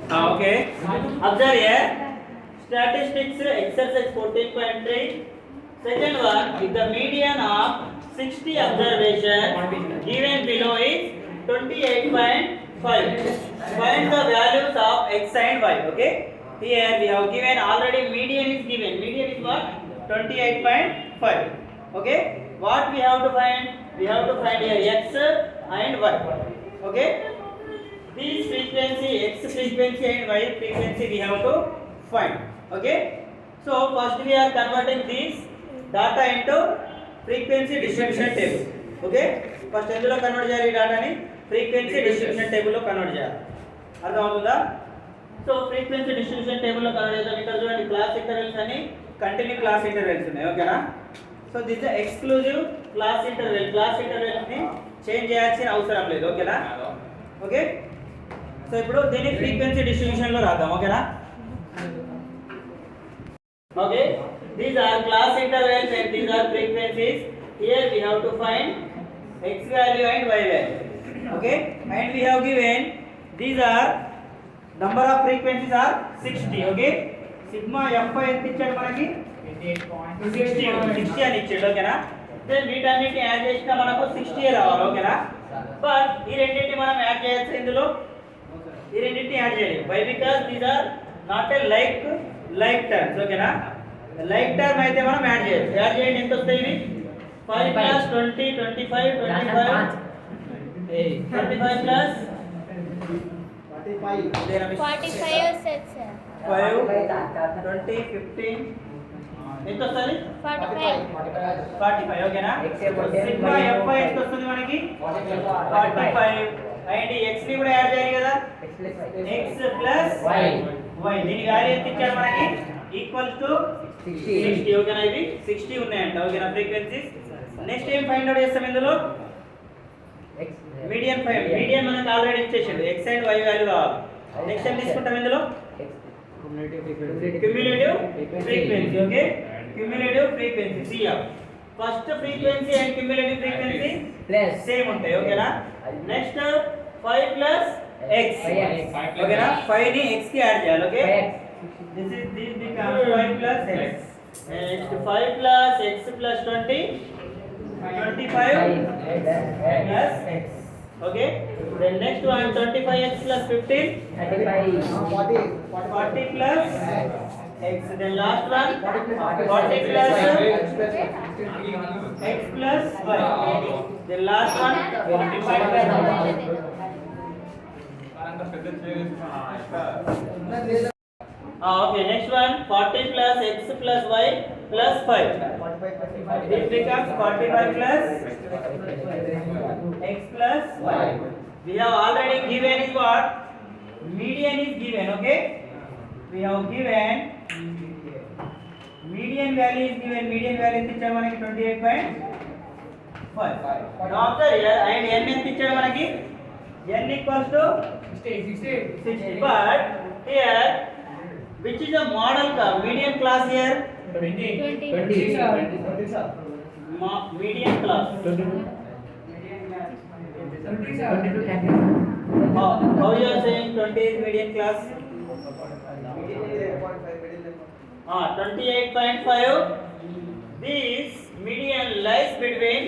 Okay. Observe here. Statistics exercise 14.3. Second one, if the median of 60 observations given below is 28.5. Find the values of x and y. Okay. Here we have given already median is given. Median is what? 28.5. Okay. What we have to find? We have to find here x and y. Okay. These frequency, x frequency and y frequency we have to find. Okay. So first we are converting these data into frequency distribution table. Okay. First ఎందులో convert చేయాలి ఈ డేటాని frequency distribution table లో convert చేయాలి. అర్థమవుతుందా? So frequency distribution table లో convert చేద్దాం. ఇక్కడ చూడండి క్లాస్ ఇంటర్వెల్స్ అని కంటిన్యూ క్లాస్ ఇంటర్వెల్స్ ఉన్నాయి. ఓకేనా? So this is exclusive class interval. Class intervals ని చేంజ్ చేయాల్సిన అవసరం లేదు. ఓకేనా? ఓకే. సో ఇప్పుడు దీన్ని ఫ్రీక్వెన్సీ డిస్ట్రిబ్యూషన్ లో రాద్దాం. ఓకేనా? Okay. These are class intervals and these are frequencies. Here we have to find x value and y value. Okay, and we have given these are number of frequencies are 60. Okay, sigma f ఎంత ఇచ్చాడు మనకి 60 అని ఇచ్చాడు. ఓకేనా? Then వీటన్నిటిని add చేసినా మనకు 60 రావాలి. ఓకేనా? బట్ ఈ రెండింటిని మనం యాడ్ చేయొచ్చు. ఇందులో ఈ రెండింటిని యాడ్ చేయాలి. Why because these are not a like terms. ఓకేనా? లైక్ టర్మ్ అయితే మనం యాడ్ చేయొచ్చు. యాడ్ చేయండి. ఎంత వస్తాయి ఇవి? 5 plus 20 25 25 25 plus 45 sets 5 20 15 ఎంత వస్తుంది? 45. ఓకేనా? సిగ్మా f ఎంత వస్తుంది మనకి? 45. అండ్ x ని కూడా యాడ్ చేయాలి కదా. x plus y దీని వాల్యూ ఎంత ఇచ్చారు మనకి? Equal to 60. ఓకేనా? ఇవి 60 ఉన్నాయంట. ఓకేనా? ఫ్రీక్వెన్సీస్. నెక్స్ట్ ఏం ఫైండ్ అవుట్ చేస్తాం ఇందులో? మీడియన్ మనకు ఆల్రెడీ ఇచ్చేసాడు. x అండ్ y వాల్యూ కావాలి. నెక్స్ట్ ఏం తీసుకుంటాం ఇందులో? Cumulative frequency. Okay, cumulative frequency CF. First frequency and cumulative frequency same ఉంటాయి. ఓకేనా? Next 5 plus x. ఓకేనా? 5 ని x కి యాడ్ చేయాలి. Okay, this becomes 5 plus x. Next 5 plus x plus 20 25 plus x. Okay, then next one 25x plus 15 40 plus x. Then last one 40 plus x plus y. Then last one 45 plus okay, next one 40 plus x plus y plus 5. This becomes 45 plus x plus y. We have already given is what? Median is given. Okay, we have given median value is given. Median value ఎంత ఇచ్చారు మనకి? 28.5. Now observe here and n ఎంత ఇచ్చారు మనకి? n equals to 60. But here which is a model curve? Median class here 20 median class. How you are saying 20 is median class? 28.5. This median lies between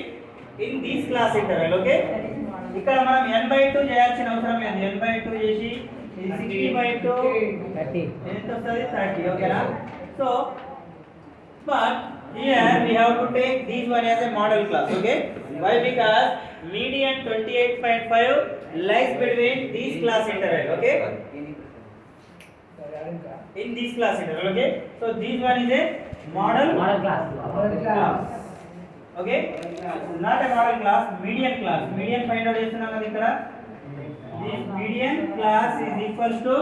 in this class interval. Okay, ఇక్కడ మనం n/2 చేయాల్సిన అవసరం లేదు. n/2 చేసి 60/2 30 ఎంత వస్తుంది? 30. ఓకేనా? So but here we have to take this one as a model class. Okay, why? Because median 28.5 lies between this class interval. Okay, in this class interval. Okay, so this one is a model class. Okay, not a model class, median class. Median find out చేస్తున్నాం కదా ఇక్కడ. This median class is equals to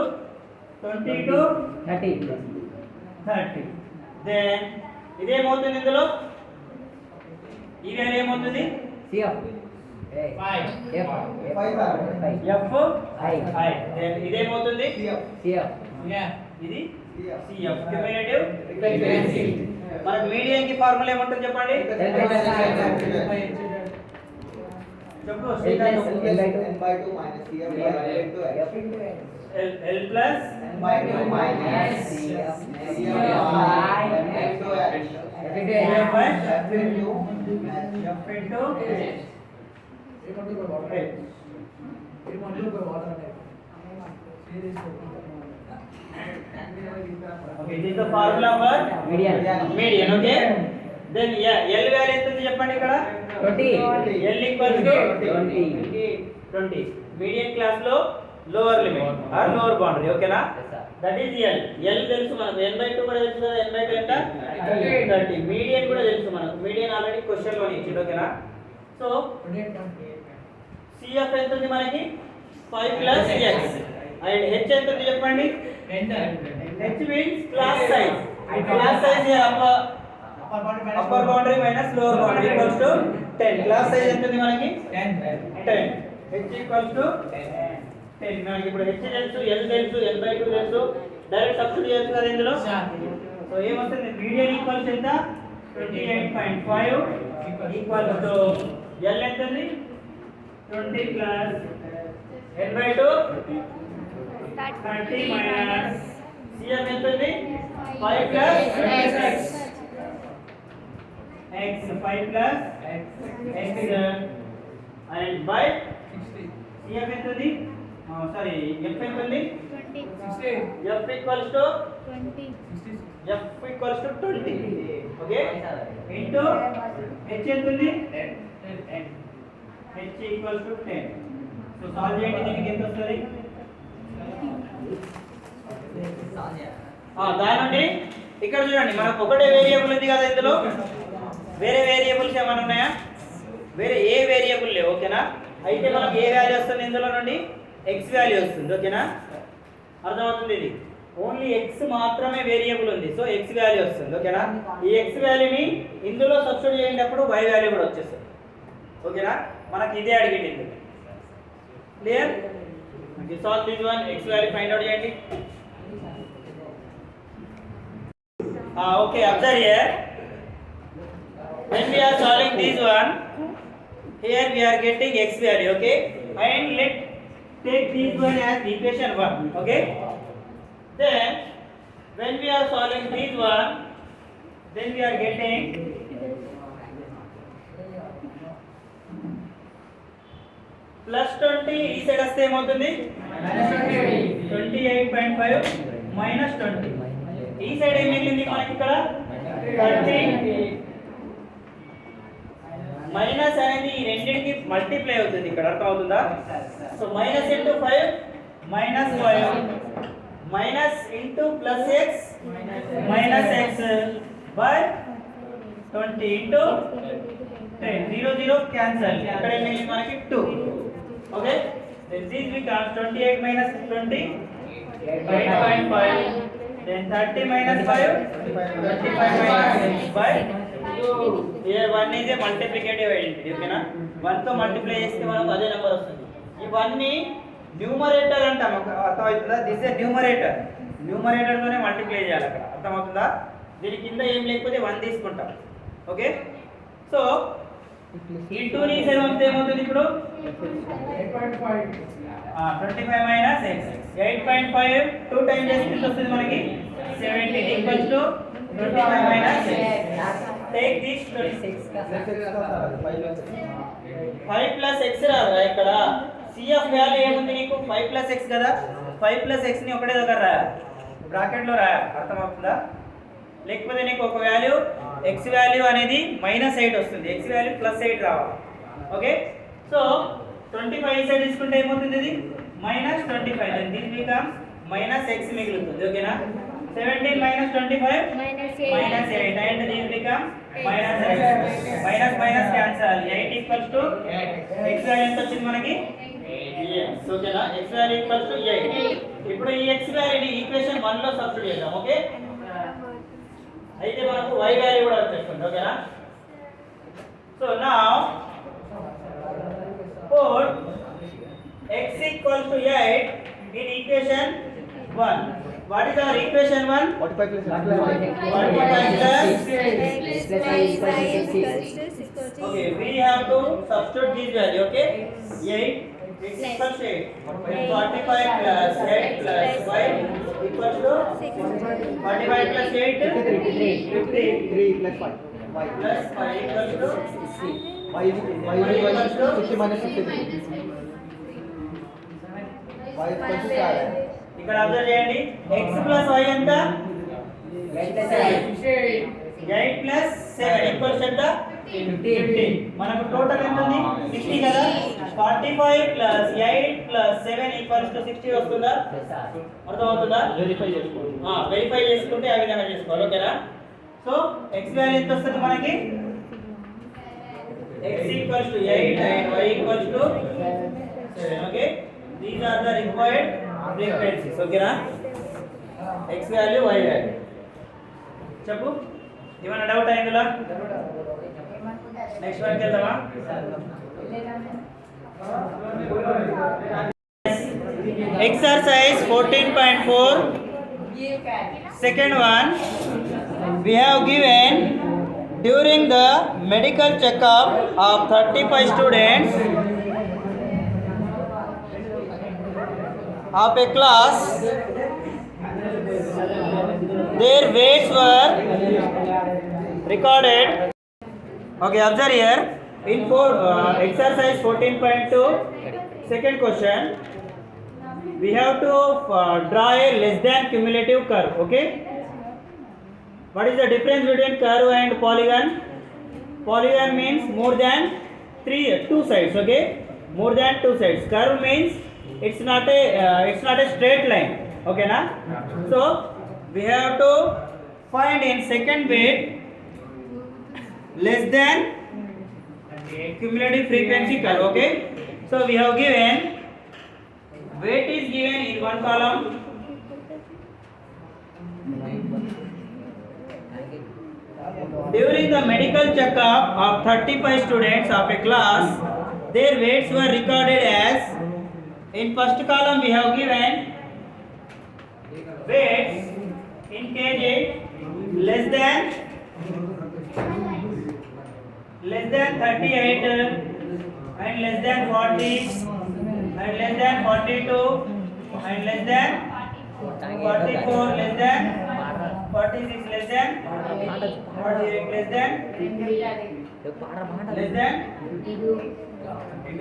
20 to 30. Then ఇదేమవుతుంది ఇందులో? ఈ value ఏమవుతుంది? CF 5 then ఇదేమవుతుంది? CF ఇది CF cumulative frequency. మనకు median కి formula ఏమంటుంది చెప్పండి? చెప్పు. n/2 - CF into x. L plus by 2 minus C of by F into H. F by F into F into H. Okay, this is the formula for median. Okay. Then yeah, L value ఎంత ఉంది చెప్పండి ఇక్కడ 20. L equals to 20. 20. Median class లో lower limit or lower boundary. ఓకేనా? That is L. L తెలుసు మనకు n by 2 కూడా తెలుసు కదా, n by 2 ఎంత 30. Median కూడా తెలుసు మనకు. Median ఆల్రెడీ క్వశ్చన్ లోనే ఇచ్చిండు. ఓకేనా? సో CF ఎంత ఉంది మనకి 5 plus x and H ఎంత ఉంది చెప్పండి. H means class size. Class size here upper boundary minus lower boundary equals to 10. Class size ఎంత ఉంది మనకి 10. H equals to 10. మనకి ఇప్పుడు H తెలుసు, L తెలుసు, n by 2 తెలుసు. డైరెక్ట్ సబ్స్టిట్యూట్ చేయొచ్చు కదా ఇందులో. సో ఏమొస్తుంది, మీడియన్ ఈక్వల్స్ ఎంత 28.5 ఈక్వల్స్ టు L ఎంత ఉంది 20 plus n by 2 30 minus CF ఎంత ఉంది 5 plus x 5 plus x and by CF ఎంత ఉంది సారీ F ఎంత ఉంది 20. F equals to 20. F equals to 20. Okay, into H ఎంత ఉంది 10. H equals to 10. So solve చేయండి, దీనికి ఎంత వస్తుంది. దాని నుండి ఇక్కడ చూడండి మనకు ఒకటే వేరియబుల్ ఉంది కదా ఇందులో. వేరే వేరియబుల్స్ ఏమైనా ఉన్నాయా? వేరే ఏ వేరియబుల్ లేవు. ఓకేనా? అయితే మనకు ఏ వాల్యూ వస్తుంది ఇందులో నుండి x వాల్యూ వస్తుంది. ఓకేనా? అర్థమవుతుంది. ఇది ఓన్లీ x మాత్రమే వేరియబుల్ ఉంది, సో x వాల్యూ వస్తుంది. ఓకేనా? ఈ x వాల్యూని ఇందులో సబ్స్టిట్యూట్ చేసేటప్పుడు y వాల్యూ కూడా వచ్చేస్తుంది. ఓకేనా? మనకి ఇదే అడిగింది. Clear? Solve this one. x value find out చేయండి. Okay, observe here. When we are solving this one, here we are getting x value. Okay, and let take this one as equation 1. Okay, then when we are solving this one, then we are getting plus 20. ఈ side వస్తే ఏమవుతుంది 28.5 minus 20. ఈ side ఏం మిగిలింది మనకి ఇక్కడ 30 minus అనేది ఈ రెండింటికి మల్టిప్లై అవుతుంది ఇక్కడ. అర్థం అవుతుందా? So minus into 5 minus 5 minus into plus X minus X by 20 into 10. 0 0 cancel. ఇక్కడ ఏం మిగిలింది మనకి 2. Okay, then this becomes 28 minus 20 8.5. Then 30 minus 5 25 minus 6 by here 1 is a multiplicative identity. ఓకేనా? 1 తో మల్టిప్లై చేస్తే మనకు అదే నెంబర్ వస్తుంది. ఇవన్నీ న్యూమరేటర్ అంటాం. అర్థమవుతుందా? This A numerator. న్యూమరేటర్ తోనే మల్టిప్లై చేయాలి అక్కడ. అర్థమవుతుందా? దీని కింద ఏం లేకపోతే 1 తీసుకుంటాం. ఓకే, సో ఈ 2 ని సైడ్ పంపితే ఏమవుతుంది ఇప్పుడు 25 minus x 8.5 2 times చేస్తే ఎంత వస్తుంది మనకి 17 equals to 25 minus x. Take this 5 plus x రాదా ఇక్కడ. CF వాల్యూ ఏముంది నీకు 5 plus x కదా. 5 plus x ని ఒకటే దగ్గర రాయాలి, బ్రాకెట్ లో రాయాలి. అర్థమవుతుందా? లేకపోతే నీకు ఒక వాల్యూ x వాల్యూ అనేది -8 వస్తుంది, x వాల్యూ +8 రావాలి. ఓకే, సో 25 సైడ్ తీసుకుంటే ఏమవుతుంది, ఇది -25. దెన్ దిస్ బికమ్స్ -x మిగులుతుంది. ఓకేనా? 17 minus 25 -8 and this becomes -x. Minus cancel. 8 equals to x value ఎంత వచ్చింది మనకి 8. ఓకేనా? x value equals to 8. ఇప్పుడు ఈ x value ని ఈక్వేషన్ 1 లో సబ్స్టిట్యూట్ చేద్దాం. ఓకే, అయితే మనకు y వాల్యూ కూడా వచ్చేస్తుంది. ఓకేనా? So now put x equals to 8 in equation 1. What is our equation 1? 45 plus 45 plus okay, we have to substitute this value. Okay, 8 X equals to 8. 45 plus 8 plus y equals to 45 plus 8 50 3 plus 5. plus 5 equals to Y equals to 60 minus 63. Y equals to 7. ఇక్కడ observe చేయండి x plus y ఎంత 8 plus 7 equals ఎంత 50. మనకు total ఎంత ఉంది 60 కదా 45 plus 8 plus 7 equals to 60 వస్తుందా అర్థమవుతుందా వెరిఫై చేసుకుంటే ఆ విధంగా చేసుకోవాలి ఓకేనా సో x వాల్యూ ఎంత వస్తుంది మనకి x equals to 8 and y equals to 7 okay these are the required frequencies ఓకేనా x వాల్యూ y వాల్యూ చెప్పు ఏమైనా డౌట్ అయిందిలా నెక్స్ట్ వన్కి వెళ్దామా exercise 14.4 second one we have given during the medical checkup of 35 students of a class their weights were recorded okay observe here in exercise 14.2 second question we have to draw a less than cumulative curve okay what is the difference between curve and polygon polygon means more than two sides okay more than two sides curve means it's not a straight line okay na so we have to find in second weight less than cumulative frequency curve okay so we have given weight is given in one column during the medical checkup of 35 students of a class their weights were recorded as in first column we have given weights in kg less than 38 and less than 40 and less than 42 and less than 44 less than 46 less than 48 less than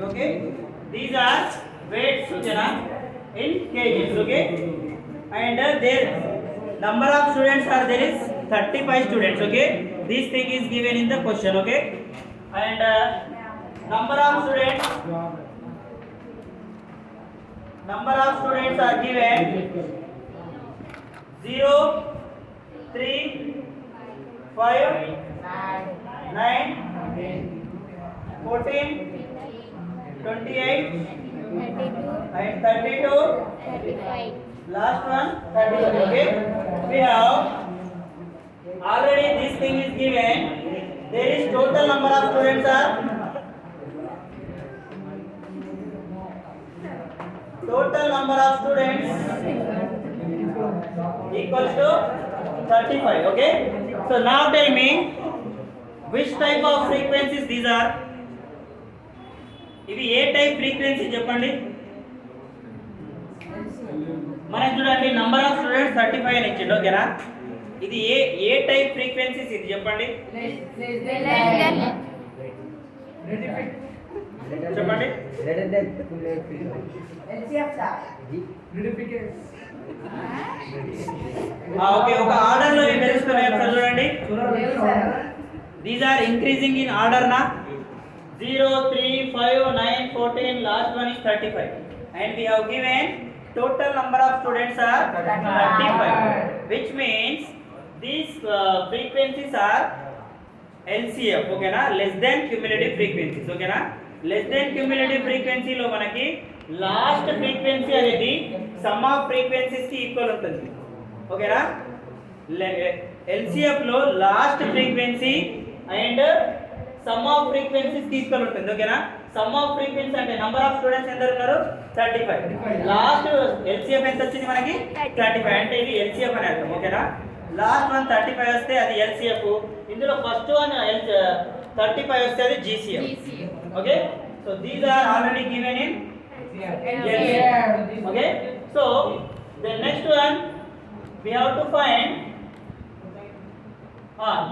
okay these are weights sujana in kgs okay and their number of students are there is 35 students okay this thing is given in the question okay and number of students are given 0 3 5 9 14 28 and 32 last one 31 okay we have already this thing is given there is total number of students are equals to 35 okay so now tell me which type of frequencies these are ఇవి ఏ type frequency చెప్పండి మనకి చూడండి number of students 35 అని ఇచ్చిండు ఓకేనా ఇది ఏ type frequencies ఇది చెప్పండి చెప్పండి ఓకే ఒక ఆర్డర్ లో ఏం తెలుస్తున్నాయి ఒకసారి చూడండి these are increasing in order నా 0 3 5 9 14 last one is 35 and we have given total number of students are 35 which means these frequencies are LCF okay na less than cumulative frequencies okay na less than cumulative frequency లో మనకి last frequency అనేది some of frequencies కి equal ఉంటుంది ఓకేనా LCF లో last frequency and some of frequencies కి equal ఉంటుంది ఓకేనా సమ్ ఆఫ్ ఫ్రీక్వెన్సీ అంటే నంబర్ ఆఫ్ స్టూడెంట్స్ ఎంత ఉన్నారు 35 లాస్ట్ LCF ఎంత వచ్చింది మనకి 35 అంటే ఇది LCF అని అర్థం ఓకేనా లాస్ట్ వన్ 35 వస్తే అది LCF ఇందులో ఫస్ట్ వన్ 35 వస్తే అది GCF okay so these are already given in LCM. Okay, so the next one we have to find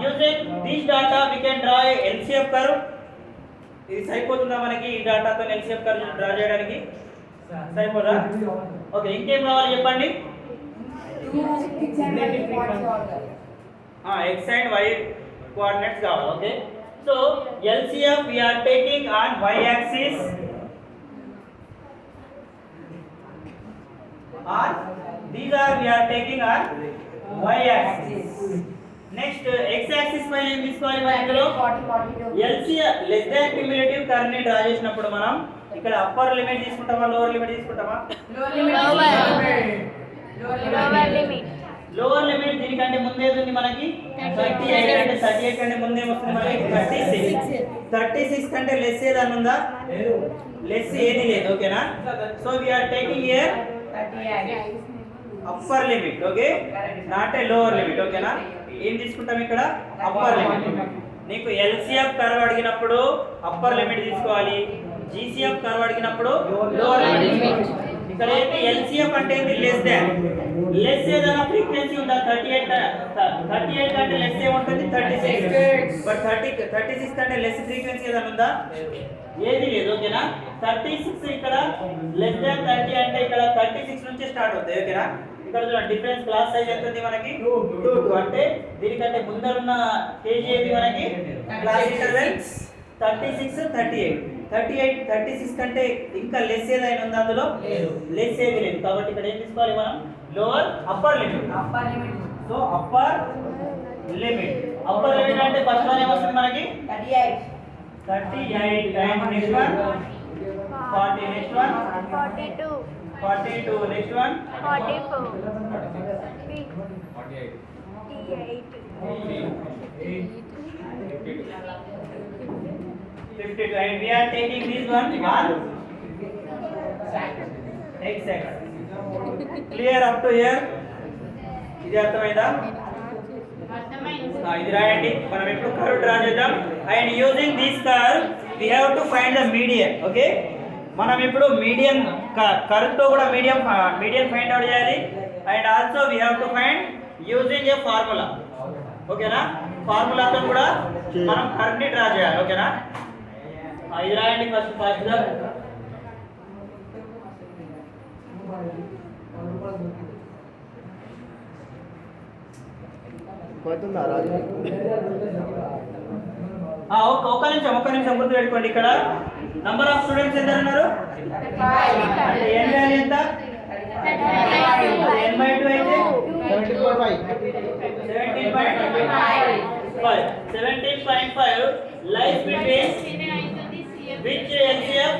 using this data we can draw a LCM curve. ఇది సరిపోతుందా మనకి ఈ డాటాతో LCM curve draw చేయడానికి? సరిపోదా? Okay, ఇంకేం కావాలి చెప్పండి? x and y coordinates కావాలి. Okay, so LCM we are taking on y axis or these are we are taking on y axis. Next x axis పైన ఏం తీసుకోవాలి మనం ఇందులో? LCM less than cumulative curve ని డ్రా చేసినప్పుడు మనం ఇక్కడ అప్పర్ లిమిట్ తీసుకుంటామా లోవర్ లిమిట్ తీసుకుంటామా? లోవర్ లిమిట్ దీనికంటే ముందేది ఉంది మనకి 38 అంటే 38 కంటే ముందే వస్తుంది మనకి 36 కంటే లెస్ ఏదైనా ఉందా? లెస్ ఏది లేదు. ఓకేనా, so we are taking here 38 upper limit. Okay, not a lower limit. ఓకేనా, ఏం తీసుకుంటాం ఇక్కడ? Upper limit. నీకు LCM కర్వ్ అడిగినప్పుడు అప్పర్ లిమిట్ తీసుకోవాలి, GCM కర్వ్ అడిగినప్పుడు లోవర్ లిమిట్. ఇక్కడ ఏంటి LCM అంటే ఏంటి? Less than. లెస్ ఏదైనా ఫ్రీక్వెన్సీ ఉందా? 38 కంటే లెస్ ఏముంటుంది? 36. బట్ 36 కంటే లెస్ ఫ్రీక్వెన్సీ ఏదైనా ఉందా? ఏది లేదు. ఓకేనా, 36 ఇక్కడ లెస్ దాన్ 30 అంటే ఇక్కడ 36 నుంచి స్టార్ట్ అవుతాయి. ఓకేనా, ఇక్కడ చూడండి డిఫరెన్స్ క్లాస్ సైజ్ ఎంత ఉంది మనకి? 2 అంటే దీనికంటే ముందరున్న కేజీ ఏది మనకి? క్లాస్ ఇంటర్వెల్ 36 38 36 కంటే ఇంకా లెస్ ఏదైనా ఉందా? అందులో లెస్ ఏది లేదు. కాబట్టి ఇక్కడ ఏం తీసుకోవాలి మనం? Lower upper limit. So upper limit అంటే ఫస్ట్ వన్ ఏమొస్తుంది మనకి? 38 and next one 40, next one 42, next one 44, 52 and we are taking this one on x axis. Clear up to here? ఇది అర్థమైందా? ఇది రాయండి. మనం ఇప్పుడు కర్వ్ డ్రా చేద్దాం. And using this curve we have to find the median. Okay, మనం ఇప్పుడు median curve తో కూడా మీడియం ఫైండ్ అవుట్ చేయాలి. And also we have to find using a formula. ఓకేనా, ఫార్ములాతో కూడా మనం కర్వ్ ని డ్రా చేయాలి. ఓకేనా, ఇది రాయండి ఫస్ట్ గా. ఒక్క నిమిషం గుర్తు పెట్టుకోండి. ఇక్కడ నంబర్ ఆఫ్ స్టూడెంట్స్ ఎంత ఉన్నారు? అంటే n వాల్యూ ఎంత? n/2 అయితే 17.5 lies between which LCM?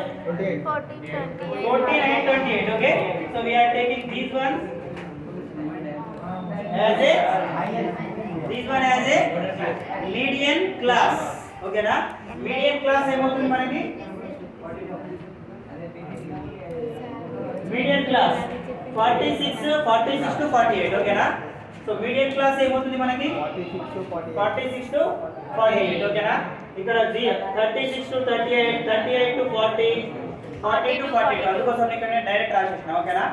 14 and 28. Okay, so we are taking this one as a median class. Okay na, median class ఏమవుతుంది మనకి? median class 46 to 48. Okay na, so median class ఏమవుతుంది మనకి? 46 to 48. Okay na, ఇక్కడ 36 to 38, 38 to 40, 40 to 42. అందుకోసం ఇక్కడ నేను direct రాసేసిన. ఓకేనా,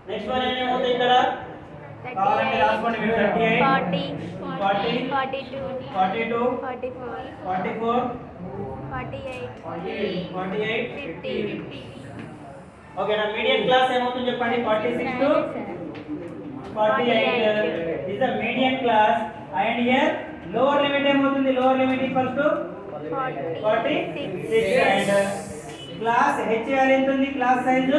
next one ఏమవుతుంది ఇక్కడ? కావాలంటే రాసుకోండి మీరు. 38, 40, 42, 44, 48, 50. ఓకేనా, మీడియన్ క్లాస్ ఏమవుతుంది చెప్పండి? 46 to 48 is the median class. And here lower limit ఏమవుతుంది? lower limit equals to 46. And class HCR ఎంత ఉంది? class size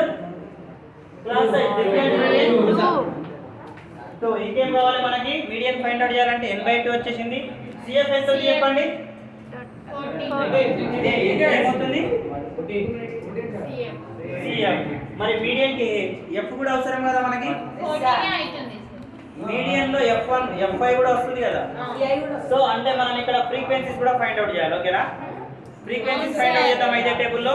సో ఇంకేం కావాలి మనకి? మీడియన్ ఫైండ్ అవుట్ చేయాలంటే n/2 వచ్చేసింది. CF ఎంత ఉంది చెప్పండి? ఏమవుతుంది? CF. మరి మీడియన్ కి F కూడా అవసరం కదా మనకి? మీడియన్ లో F1 Fi కూడా వస్తుంది కదా. సో అంటే మనం ఇక్కడ ఫ్రీక్వెన్సీస్ కూడా ఫైండ్ అవుట్ చేయాలి. ఓకేనా, ఫ్రీక్వెన్సీస్ ఫైండ్ అవుట్ చేద్దాం. ఇదే టేబుల్ లో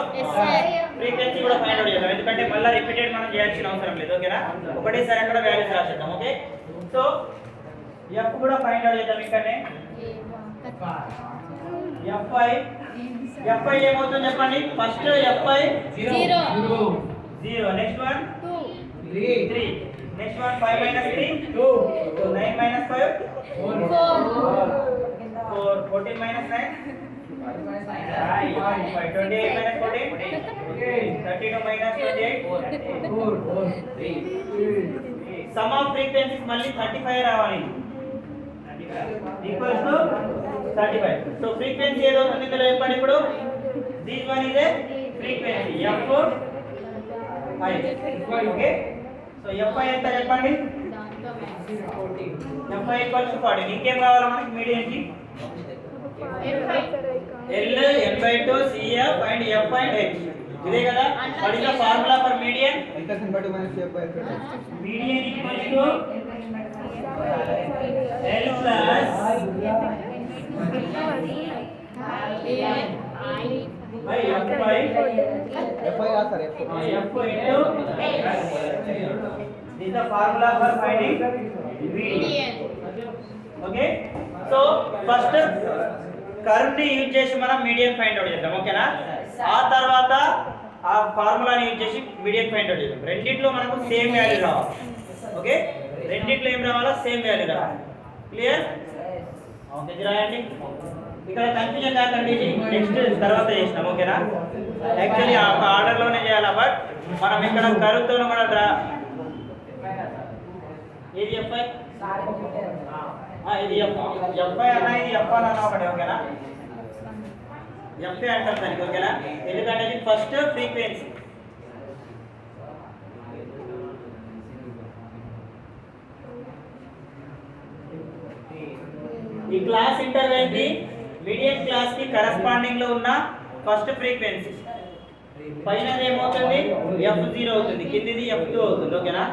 ఫ్రీక్వెన్సీ కూడా ఫైండ్ అవుట్ చేద్దాం, ఎందుకంటే మళ్ళీ రిపీటెడ్ మనం చేయాల్సిన అవసరం లేదు. ఓకేనా, ఒకటేసారి అక్కడ వాల్యూస్ రాసేద్దాం. ఓకే, సో F కూడా ఫైండ్ అవుట్ చేద్దాం. ఇక్కడనే Fi ఏమవుతుంది చెప్పండి? First Fi 0, 0. Next one 2. 3. Next one 5 minus 3 2. 9 minus 5 4. 4. 14 minus 9 5. 28 minus 14 32 minus 28 sum of frequencies మళ్ళీ 35 రావాలి ఈక్వల్స్ టు 35. సో ఫ్రీక్వెన్సీ ఏదో ఉంది ఇందులో చెప్పండి ఇప్పుడు this one is a frequency f i. Okay so f i ఎంత చెప్పండి f i ఈక్వల్స్ టు 40. ఇంకేం కావాలి మనకి మీడియం కి L n/2 CF and F and H. ఇదే కదా what is the formula for median median equals to L plus by F into this is the formula for finding median. Okay, so first curve ని use చేసి మనం median find out చేద్దాం. ఓకేనా, ఆ తర్వాత ఆ ఫార్ములాని యూజ్ చేసి మీడియన్ ఫైండ్ అవుట్ చేద్దాం. రెండిట్లో మనకు సేమ్ వాల్యూ రావాలి. ఓకే, రెండిట్లో ఏం రావాలో సేమ్ వాల్యూ రావాలి. క్లియర్? ఓకే, ఇది రాయండి. ఇక్కడ కన్ఫ్యూజన్ కాకండి, నెక్స్ట్ తర్వాత చేసినాం. ఓకేనా, యాక్చువల్లీ ఆ ఆర్డర్ లోనే చేయాలి, బట్ మనం ఇక్కడ కర్వ్ తో కూడా ఏది ఎఫ్ఐ ఇది ఎఫ్ఐ అన్న ఇది ఎఫ్ అన్న ఒకటి. ఓకేనా, ఎఫ్ఐ అంటాం దానికి. ఓకేనా, ఎందుకంటే ఇది ఫస్ట్ ఫ్రీక్వెన్సీ. ఈ క్లాస్ ఇంటర్వెల్ కి మీడియన్ క్లాస్ కి కరెస్పాండింగ్ లో ఉన్న ఫస్ట్ ఫ్రీక్వెన్సీ పైన ఏమవుతుంది f0 అవుతుంది, కిందిది f2 అవుతుంది. ఓకేనా,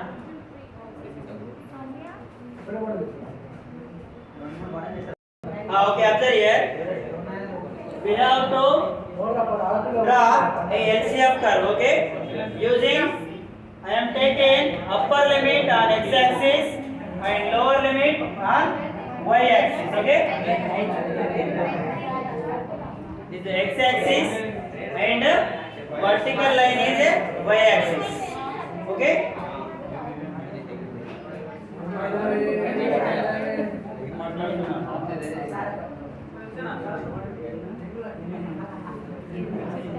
okay, observe here. We have to draw a LCM curve. Okay, using I am taking upper limit on x-axis and lower limit on y-axis. Okay, this is x-axis and vertical line is a y-axis. Okay.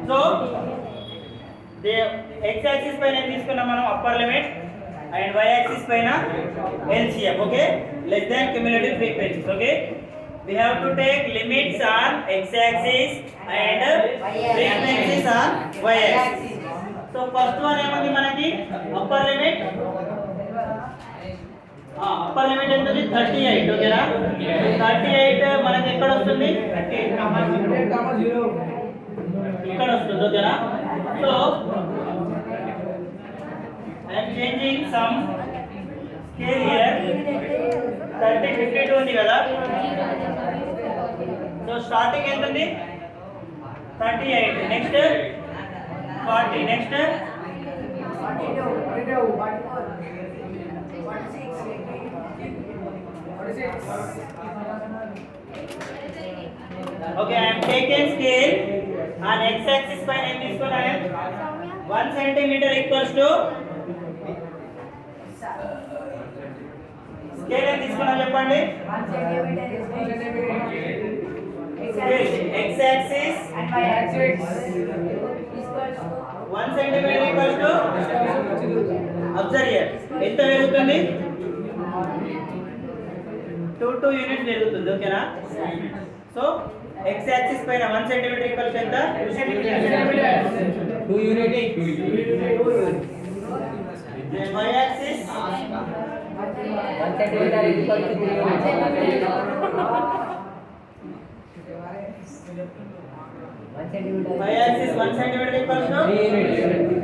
So the x-axis పైన ఏం తీసుకున్నాం మనం upper limit and y-axis పైన LCM. Okay, less than cumulative frequencies. Okay, we have to take limits on x-axis and frequencies on y-axis. So first one ఏమంది మనకి upper limit upper limit ఎంత ఉంది 38. ఓకేనా, 38 మనకి ఎక్కడ వస్తుంది ఇక్కడ వస్తుంది. ఓకేనా, so I am changing some scale here. 30 52 ఉంది కదా, సో స్టార్టింగ్ ఎంత ఉంది 38, next 40, next 46. Okay, I am taking scale on x-axis పైన ఏం తీసుకున్నాను 1 centimeter equals to స్కేల్ ఏం తీసుకున్నాను చెప్పండి 1 x-axis and y-axis 1 centimeter equals to observe here ఎంత పెరుగుతుంది 2 యూనిట్స్ పెరుగుతుంది. ఓకేనా, సో x axis పైన 1 cm ఈక్వల్స్ ఎంత 2 unit. y axis 1 centimeter equal to 3 units. y axis 1 cm equals to 3 units.